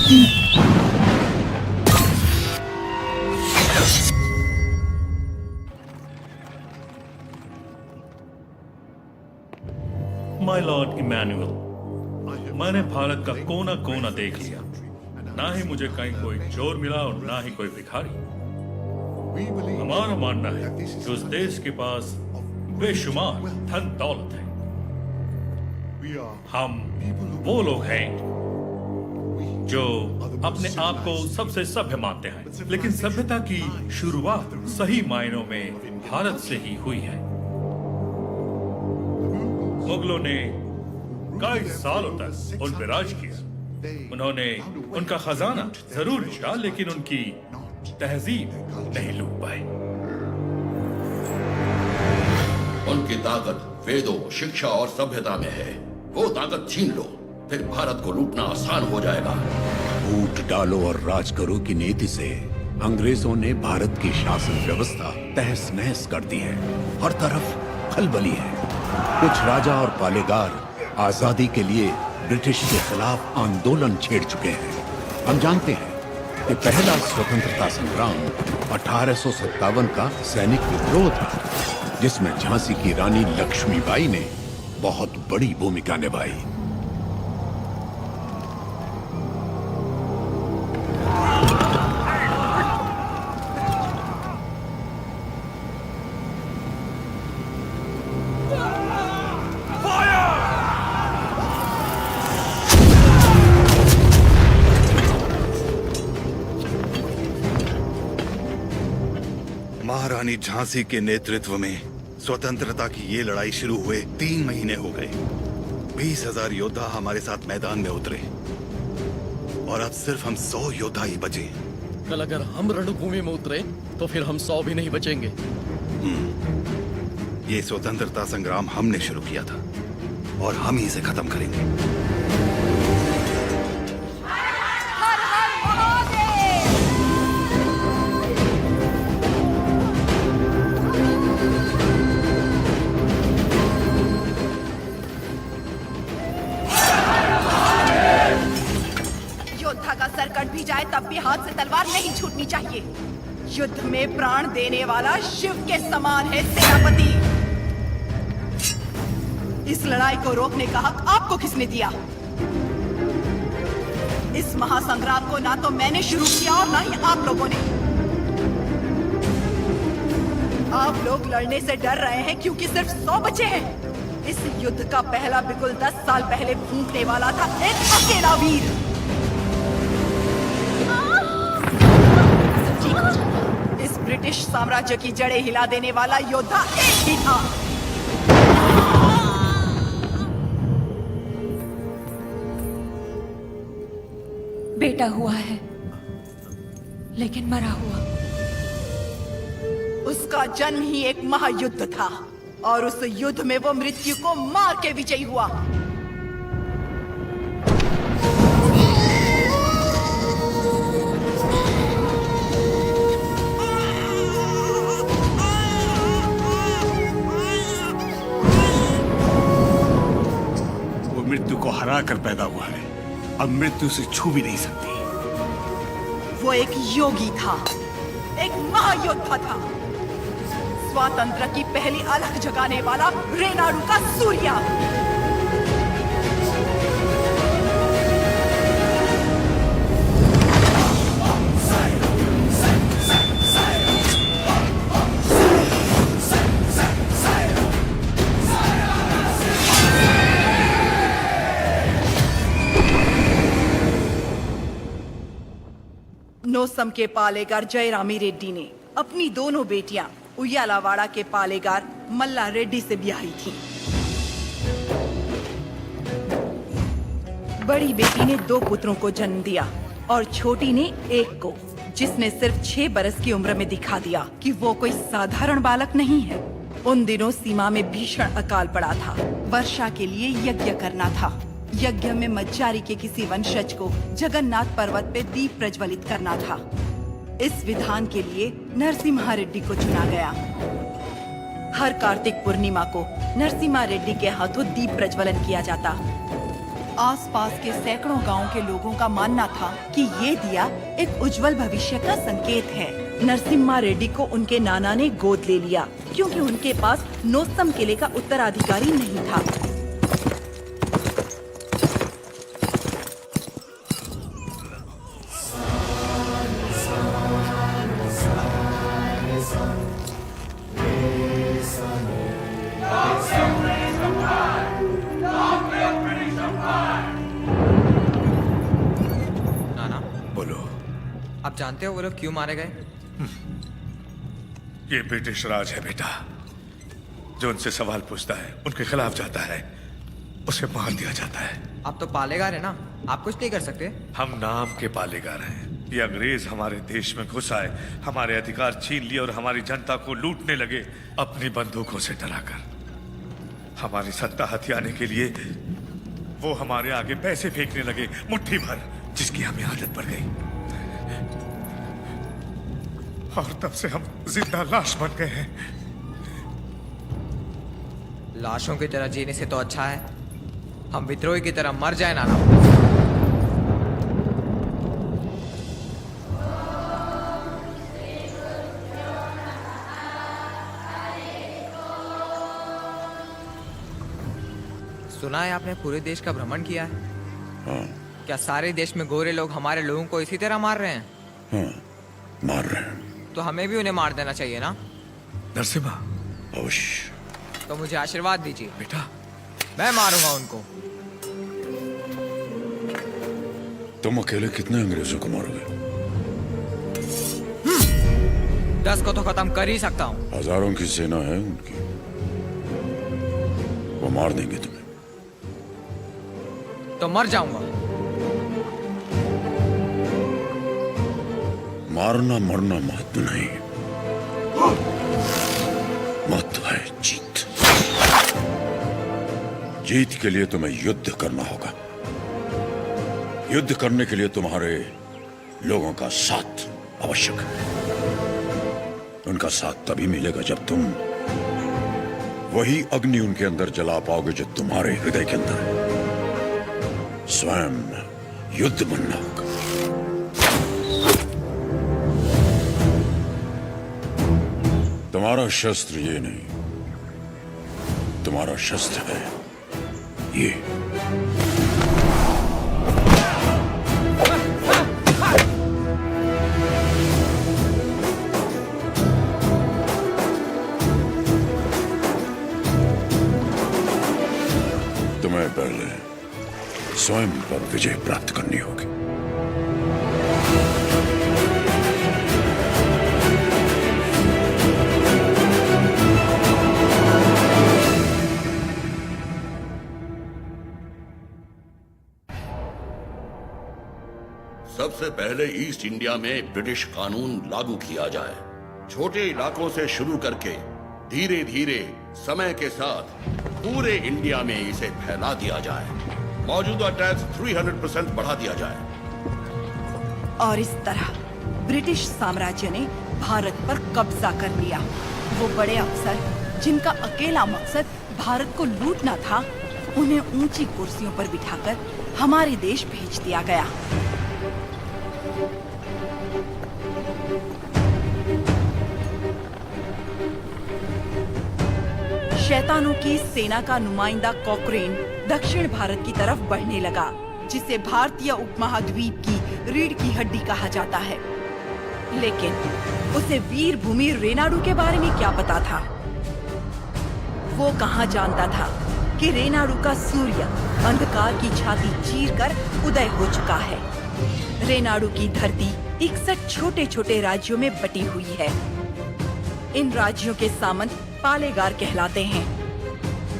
My Lord Emmanuel, मैंने भारत का कोना कोना देख लिया। ना ही मुझे कहीं कोई चोर मिला और ना ही कोई भिखारी। हमारा मानना है कि उस देश के पास बेशुमार धन दौलत है। हम वो लोग हैं जो अपने आप को सबसे सभ्य मानते हैं, लेकिन सभ्यता की शुरुआत सही मायनों में भारत से ही हुई है। मुगलों ने कई सालों तक उन पर राज किया। उन्होंने उनका खजाना जरूर लूटा, लेकिन उनकी तहजीब नहीं लूट पाई। उनकी ताकत वेदों, शिक्षा और सभ्यता में है। वो ताकत छीन लो, फिर भारत को लूटना आसान हो जाएगा। फूट डालो और राज करो की नीति से अंग्रेजों ने भारत की शासन व्यवस्था तहस नहस कर दी है। हर तरफ खलबली है। कुछ राजा और पालेगार आजादी के लिए ब्रिटिश के खिलाफ आंदोलन छेड़ चुके हैं। हम जानते हैं कि पहला स्वतंत्रता संग्राम 1857 का सैनिक विद्रोह था, जिसमें झांसी की रानी लक्ष्मीबाई ने बहुत बड़ी भूमिका निभाई। महारानी झांसी के नेतृत्व में स्वतंत्रता की ये लड़ाई शुरू हुए 3 महीने हो गए। 20,000 योद्धा हमारे साथ मैदान में उतरे और अब सिर्फ हम 100 योद्धा ही बचे। कल अगर हम रणभूमि में उतरे तो फिर हम 100 भी नहीं बचेंगे। ये स्वतंत्रता संग्राम हमने शुरू किया था और हम ही इसे खत्म करेंगे। सर कट भी जाए तब भी हाथ से तलवार नहीं छूटनी चाहिए। युद्ध में प्राण देने वाला शिव के समान है सेनापति। इस लड़ाई को रोकने का हक आपको किसने दिया? इस महासंग्राम को ना तो मैंने शुरू किया और ना ही आप लोगों ने। आप लोग लड़ने से डर रहे हैं क्योंकि सिर्फ 100 बचे हैं। इस युद्ध का पहला बिगुल 10 साल पहले फूंकने वाला था एक अकेला वीर। इस ब्रिटिश साम्राज्य की जड़ें हिला देने वाला योद्धा एक ही था। बेटा हुआ है, लेकिन मरा हुआ। उसका जन्म ही एक महायुद्ध था और उस युद्ध में वो मृत्यु को मार के विजयी हुआ। मृत्यु को हरा कर पैदा हुआ है, अब मृत्यु से छू भी नहीं सकती। वो एक योगी था, एक महायोद्धा था, स्वातंत्र की पहली अलख जगाने वाला रेनाडू का सूर्या। नोसम के पालेगार जयरामी रेड्डी ने अपनी दोनों बेटियां उयालावाड़ा के पालेगार मल्ला रेड्डी से ब्याही थी। बड़ी बेटी ने 2 पुत्रों को जन्म दिया और छोटी ने एक को, जिसने सिर्फ 6 बरस की उम्र में दिखा दिया कि वो कोई साधारण बालक नहीं है। उन दिनों सीमा में भीषण अकाल पड़ा था। वर्षा के लिए यज्ञ करना था। यज्ञ में मज्जारी के किसी वंशज को जगन्नाथ पर्वत पे दीप प्रज्वलित करना था। इस विधान के लिए नरसिम्हा रेड्डी को चुना गया। हर कार्तिक पूर्णिमा को नरसिम्हा रेड्डी के हाथों दीप प्रज्वलन किया जाता। आसपास के सैकड़ों गांवों के लोगों का मानना था कि ये दिया एक उज्जवल भविष्य का संकेत है। नरसिम्हा रेड्डी को उनके नाना ने गोद ले लिया क्योंकि उनके पास नोस्तम किले का उत्तराधिकारी नहीं था। नाना, बोलो। आप जानते हो वो लोग क्यों मारे गए? ये ब्रिटिश राज है बेटा। जो उनसे सवाल पूछता है, उनके खिलाफ जाता है, उसे मार दिया जाता है। आप तो पालेगार है ना, आप कुछ नहीं कर सकते? हम नाम के पालेगार हैं। ये अंग्रेज हमारे देश में घुस आए, हमारे अधिकार छीन लिए और हमारी जनता को लूटने लगे अपनी बंदूकों से डराकर। हमारी सत्ता हथियाने के लिए वो हमारे आगे पैसे फेंकने लगे, मुट्ठी भर, जिसकी हमें आदत पड़ गई। और तब से हम जिंदा लाश बन गए हैं। लाशों की तरह जीने से तो अच्छा है हम विद्रोही की तरह मर जाए नाना। सुना है आपने पूरे देश का भ्रमण किया है? हाँ। क्या सारे देश में गोरे लोग हमारे लोगों को इसी तरह मार रहे हैं? हाँ, मार रहे हैं। तो हमें भी उन्हें मार देना चाहिए ना? नरसिम्हा, अवश्य। तो मुझे आशीर्वाद दीजिए, बेटा। मैं मारूंगा उनको। तुम अकेले कितने अंग्रेजों को मारोगे? 10 को तो खत्म कर ही सकता हूँ। हजारों की सेना है उनकी, वो मार देंगे तुम्हें। तो मर जाऊंगा। मारना मरना महत्व नहीं, महत्व है जीत। जीत के लिए तुम्हें युद्ध करना होगा। युद्ध करने के लिए तुम्हारे लोगों का साथ आवश्यक है। उनका साथ तभी मिलेगा जब तुम वही अग्नि उनके अंदर जला पाओगे जो तुम्हारे हृदय के अंदर है। स्वयं युद्ध बनना होगा। तुम्हारा शस्त्र ये नहीं, तुम्हारा शस्त्र है ये। तुम्हें पहले स्वयं पर विजय प्राप्त करनी होगी। सबसे पहले ईस्ट इंडिया में ब्रिटिश कानून लागू किया जाए। छोटे इलाकों से शुरू करके धीरे धीरे समय के साथ पूरे इंडिया में इसे फैला दिया जाए। मौजूदा टैक्स 300% बढ़ा दिया जाए। और इस तरह ब्रिटिश साम्राज्य ने भारत पर कब्जा कर लिया। वो बड़े अफसर जिनका अकेला मकसद भारत को लूटना था, उन्हें ऊंची कुर्सियों पर बिठाकर हमारे देश भेज दिया गया। शैतानों की सेना का नुमाइंदा कॉकरेन दक्षिण भारत की तरफ बढ़ने लगा, जिसे भारतीय उपमहाद्वीप की रीढ़ की हड्डी कहा जाता है। लेकिन उसे वीर भूमि रेनाडू के बारे में क्या पता था? वो कहाँ जानता था कि रेनाडू का सूर्य अंधकार की छाती चीरकर उदय हो चुका है। रेनाडू की धरती 61 छोटे छोटे राज्यों में बटी हुई है। इन राज्यों के सामंत पालेगार कहलाते हैं।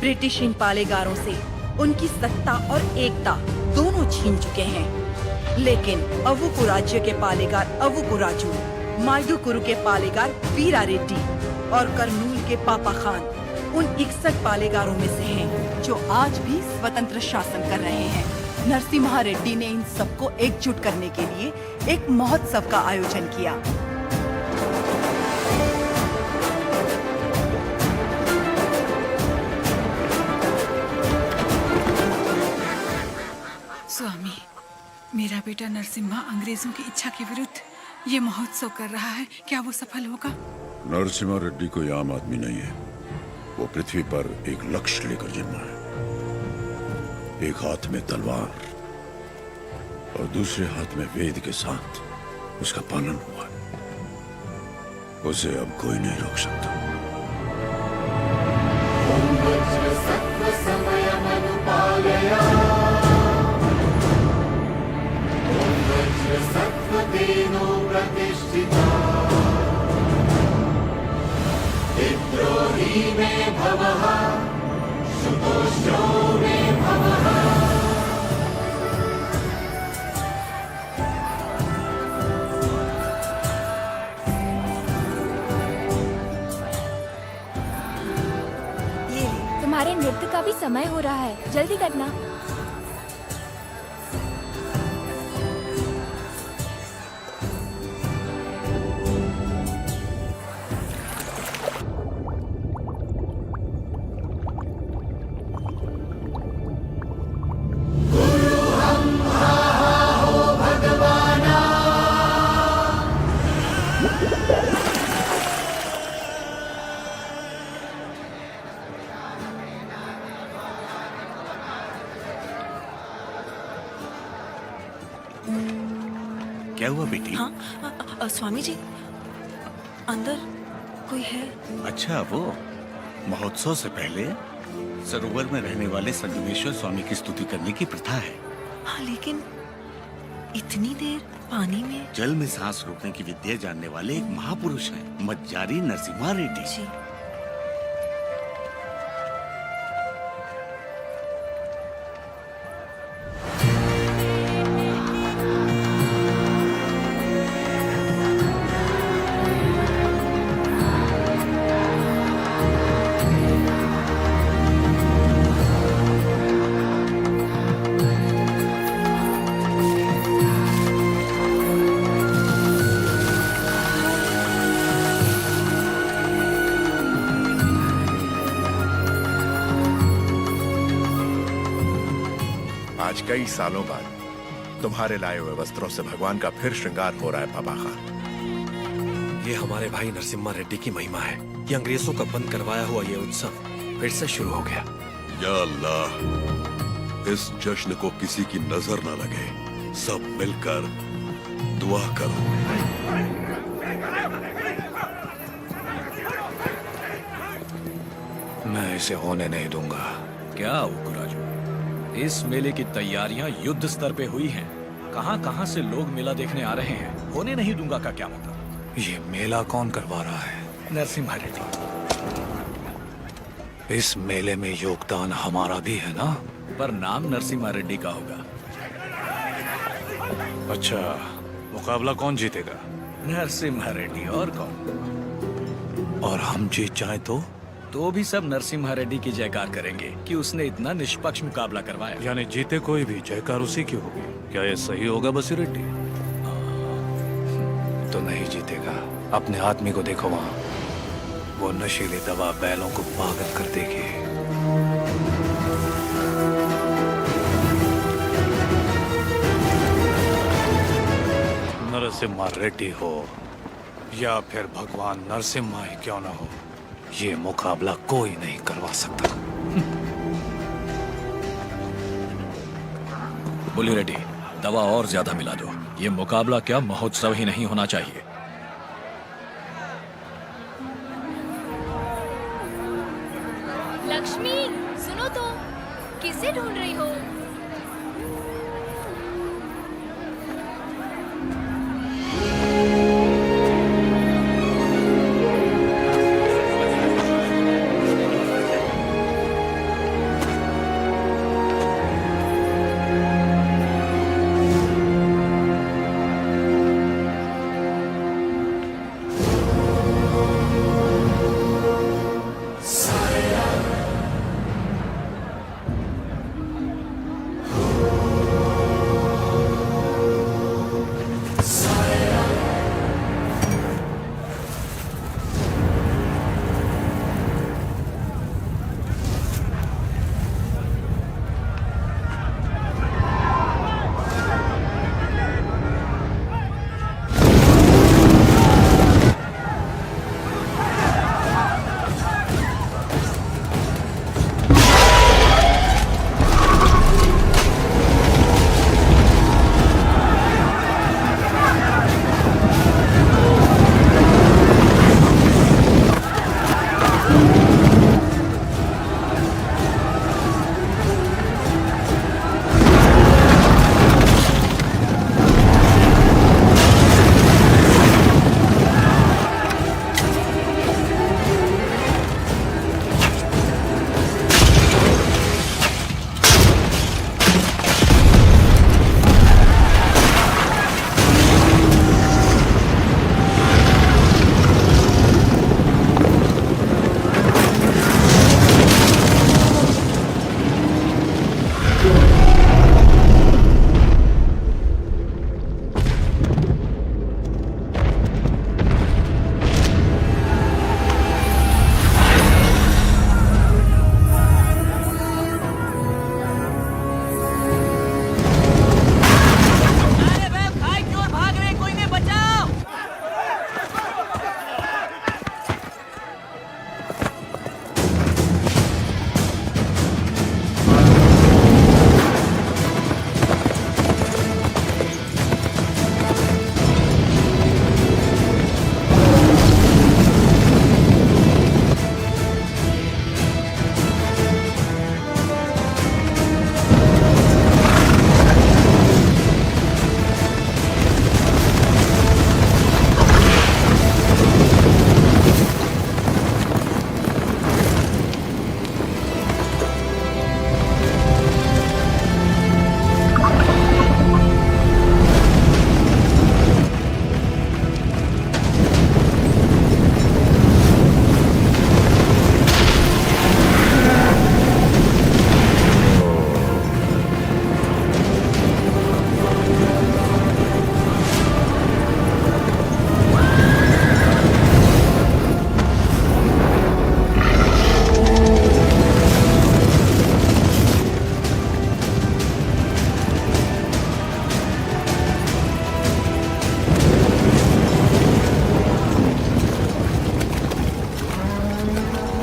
ब्रिटिश इन पालेगारों से उनकी सत्ता और एकता दोनों छीन चुके हैं। लेकिन अवुकु राज्य के पालेगार अवुकु राजू, माइडुकुरु के पालेगार वीरा रेड्डी और करनूल के पापा खान उन 61 पालेगारों में से हैं जो आज भी स्वतंत्र शासन कर रहे हैं। नरसिम्हा रेड्डी ने इन सबको एकजुट करने के लिए एक महोत्सव का आयोजन किया। स्वामी, मेरा बेटा नरसिम्हा अंग्रेजों की इच्छा के विरुद्ध ये महोत्सव कर रहा है, क्या वो सफल होगा? नरसिम्हा रेड्डी कोई आम आदमी नहीं है। वो पृथ्वी पर एक लक्ष्य लेकर जन्मा है। एक हाथ में तलवार और दूसरे हाथ में वेद के साथ उसका पालन हुआ है। उसे अब कोई नहीं रोक सकता। तुम्हारे नृत्य का भी समय हो रहा है, जल्दी करना। क्या हुआ बेटी? हाँ, स्वामी जी, अंदर कोई है? अच्छा, वो महोत्सव से पहले सरोवर में रहने वाले संगमेश्वर स्वामी की स्तुति करने की प्रथा है। हाँ, लेकिन इतनी देर पानी में? जल में सांस रोकने की विद्या जानने वाले एक महापुरुष हैं, मज्जारी नरसिम्हा रेड्डी जी। आज कई सालों बाद तुम्हारे लाए हुए वस्त्रों से भगवान का फिर श्रृंगार हो रहा है बाबा खान। ये हमारे भाई नरसिम्हा रेड्डी की महिमा है। ये अंग्रेजों का बंद करवाया हुआ ये उत्सव फिर से शुरू हो गया। या अल्लाह, इस जश्न को किसी की नजर न लगे। सब मिलकर दुआ करो। मैं इसे होने नहीं दूंगा। क्या उकराजू, इस मेले की तैयारियां युद्ध स्तर पे हुई हैं। कहां-कहां से लोग मेला देखने आ रहे हैं। होने नहीं दूंगा का क्या मतलब? ये मेला कौन करवा रहा है? नरसिम्हा रेड्डी। इस मेले में योगदान हमारा भी है ना? पर नाम नरसिम्हा रेड्डी का होगा। अच्छा, मुकाबला कौन जीतेगा? नरसिम्हा रेड्डी, और कौन? और हम जीत जाए तो भी सब नरसिम्हा रेड्डी की जयकार करेंगे कि उसने इतना निष्पक्ष मुकाबला करवाया। यानी जीते कोई भी, जयकार उसी की होगी। क्या ये सही होगा बसी रेड्डी? तो नहीं जीतेगा। अपने आदमी को देखो वहाँ, वो नशीली दवा बैलों को पागल कर देगी। नरसिम्हा रेड्डी हो या फिर भगवान नरसिम्हा ही क्यों ना हो, ये मुकाबला कोई नहीं करवा सकता। बोली रेड्डी, दवा और ज्यादा मिला दो। ये मुकाबला क्या महोत्सव ही नहीं होना चाहिए।